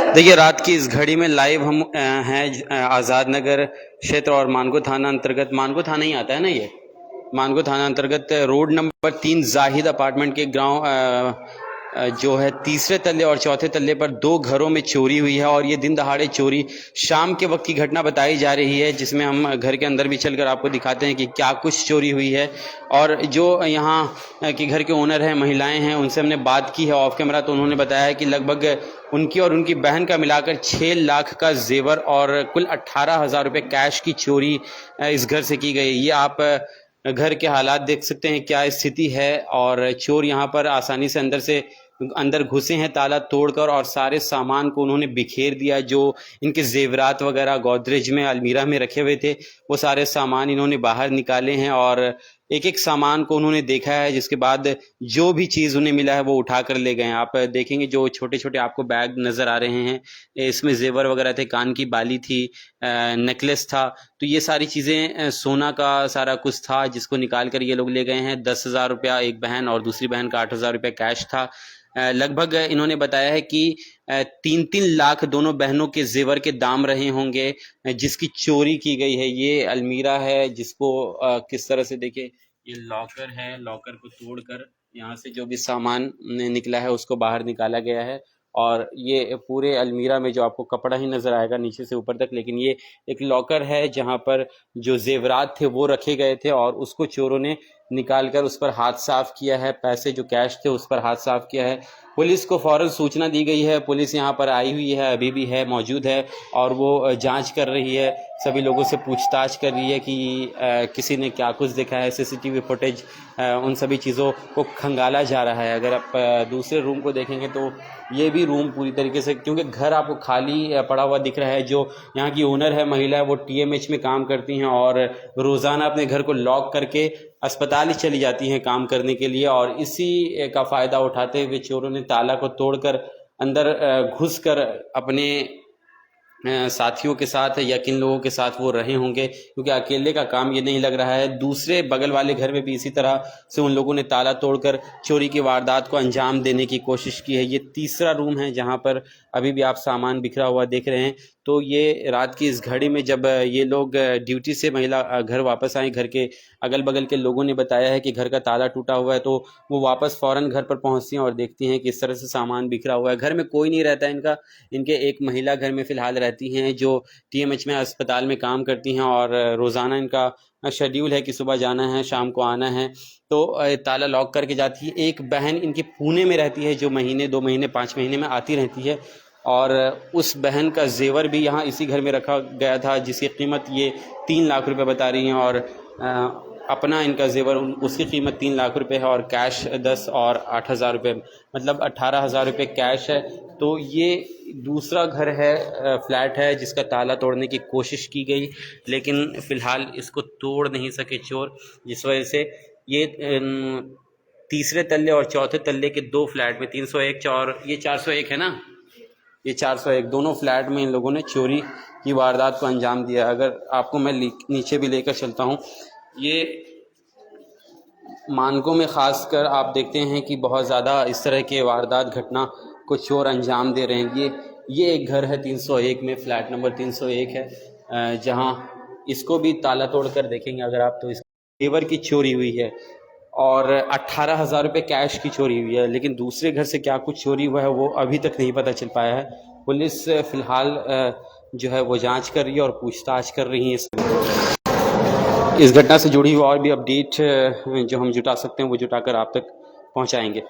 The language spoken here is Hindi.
देखिए, रात की इस घड़ी में लाइव हम हैं आज़ाद नगर क्षेत्र और मानगो थाना अंतर्गत, मानगो थाना ही आता है ना ये, मानगो थाना अंतर्गत रोड नंबर 3 जाहिद अपार्टमेंट के ग्राउंड जो है तीसरे तल्ले और चौथे तल्ले पर दो घरों में चोरी हुई है। और ये दिन दहाड़े चोरी शाम के वक्त की घटना बताई जा रही है, जिसमें हम घर के अंदर भी चलकर आपको दिखाते हैं कि क्या कुछ चोरी हुई है। और जो यहाँ के घर के ओनर हैं, महिलाएं हैं, उनसे हमने बात की है ऑफ कैमरा, तो उन्होंने बताया है कि लगभग उनकी और उनकी बहन का मिलाकर 6 लाख का जेवर और कुल 18,000 रुपये कैश की चोरी इस घर से की गई। ये आप घर के हालात देख सकते हैं क्या स्थिति है। और चोर यहाँ पर आसानी से अंदर घुसे हैं ताला तोड़कर, और सारे सामान को उन्होंने बिखेर दिया। जो इनके जेवरात वगैरह गोदरेज में अलमीरा में रखे हुए थे, वो सारे सामान इन्होंने बाहर निकाले हैं और एक एक सामान को उन्होंने देखा है, जिसके बाद जो भी चीज़ उन्हें मिला है वो उठा कर ले गए हैं। आप देखेंगे जो छोटे छोटे आपको बैग नज़र आ रहे हैं, इसमें जेवर वगैरह थे, कान की बाली थी, नेकलेस था, तो ये सारी चीज़ें सोना का सारा कुछ था, जिसको निकाल कर ये लोग ले गए हैं। 10,000 रुपया एक बहन और दूसरी बहन का 8,000 रुपया कैश था। लगभग इन्होंने बताया है कि 3-3 लाख दोनों बहनों के जेवर के दाम रहे होंगे, जिसकी चोरी की गई है। ये अलमीरा है, जिसको किस तरह से देखिए, ये लॉकर है, लॉकर को तोड़कर यहाँ से जो भी सामान निकला है उसको बाहर निकाला गया है। और ये पूरे अलमीरा में जो आपको कपड़ा ही नजर आएगा नीचे से ऊपर तक, लेकिन ये एक लॉकर है जहाँ पर जो जेवरात थे वो रखे गए थे, और उसको चोरों ने निकालकर उस पर हाथ साफ किया है। पैसे जो कैश थे उस पर हाथ साफ किया है। पुलिस को फौरन सूचना दी गई है, पुलिस यहाँ पर आई हुई है, अभी भी है, मौजूद है, और वो जांच कर रही है, सभी लोगों से पूछताछ कर रही है कि किसी ने क्या कुछ देखा है, सीसीटीवी फुटेज, उन सभी चीज़ों को खंगाला जा रहा है। अगर आप दूसरे रूम को देखेंगे तो ये भी रूम पूरी तरीके से, क्योंकि घर आपको खाली पड़ा हुआ दिख रहा है। जो यहाँ की ओनर है, महिला है, वो TMH में काम करती हैं और रोज़ाना अपने घर को लॉक करके अस्पताल ही चली जाती हैं काम करने के लिए, और इसी का फ़ायदा उठाते हुए चोरों ने ताला को तोड़कर अंदर घुसकर अपने साथियों के साथ या किन लोगों के साथ वो रहे होंगे, क्योंकि अकेले का काम ये नहीं लग रहा है। दूसरे बगल वाले घर में भी इसी तरह से उन लोगों ने ताला तोड़कर चोरी की वारदात को अंजाम देने की कोशिश की है। ये तीसरा रूम है जहां पर अभी भी आप सामान बिखरा हुआ देख रहे हैं। तो ये रात की इस घड़ी में जब ये लोग ड्यूटी से महिला घर वापस आए, घर के अगल बगल के लोगों ने बताया है कि घर का ताला टूटा हुआ है, तो वो वापस फ़ौरन घर पर पहुंचती हैं और देखती हैं कि इस तरह से सामान बिखरा हुआ है। घर में कोई नहीं रहता है इनका, इनके एक महिला घर में फ़िलहाल रहती हैं जो TMH में अस्पताल में काम करती हैं, और रोज़ाना इनका शेड्यूल है कि सुबह जाना है, शाम को आना है, तो ताला लॉक करके जाती है। एक बहन इनकी पुणे में रहती है, जो महीने 2 महीने 5 महीने में आती रहती है, और उस बहन का जेवर भी यहाँ इसी घर में रखा गया था, जिसकी कीमत ये 3 लाख रुपए बता रही हैं। और अपना इनका जेवर, उसकी कीमत 3 लाख रुपए है, और कैश 10 और 8,000 रुपये, मतलब 18,000 रुपये कैश है। तो ये दूसरा घर है, फ्लैट है, जिसका ताला तोड़ने की कोशिश की गई, लेकिन फ़िलहाल इसको तोड़ नहीं सके चोर, जिस वजह से ये तीसरे तल्ले और चौथे तल्ले के 2 फ्लैट में 301 और ये 401 है ना, ये 401 दोनों फ्लैट में इन लोगों ने चोरी की वारदात को अंजाम दिया। अगर आपको मैं नीचे भी लेकर चलता हूँ, ये मानगो में ख़ासकर आप देखते हैं कि बहुत ज़्यादा इस तरह के वारदात घटना को चोर अंजाम दे रहे हैं। ये एक घर है 301 में, फ्लैट नंबर 301 है, जहाँ इसको भी ताला तोड़ कर देखेंगे अगर आप, तो इस जेवर की चोरी हुई है और 18,000 रुपये कैश की चोरी हुई है। लेकिन दूसरे घर से क्या कुछ चोरी हुआ है वो अभी तक नहीं पता चल पाया है। पुलिस फ़िलहाल जो है वो जांच कर रही है और पूछताछ कर रही है। इस घटना से जुड़ी हुई और भी अपडेट जो हम जुटा सकते हैं वो जुटाकर आप तक पहुंचाएंगे।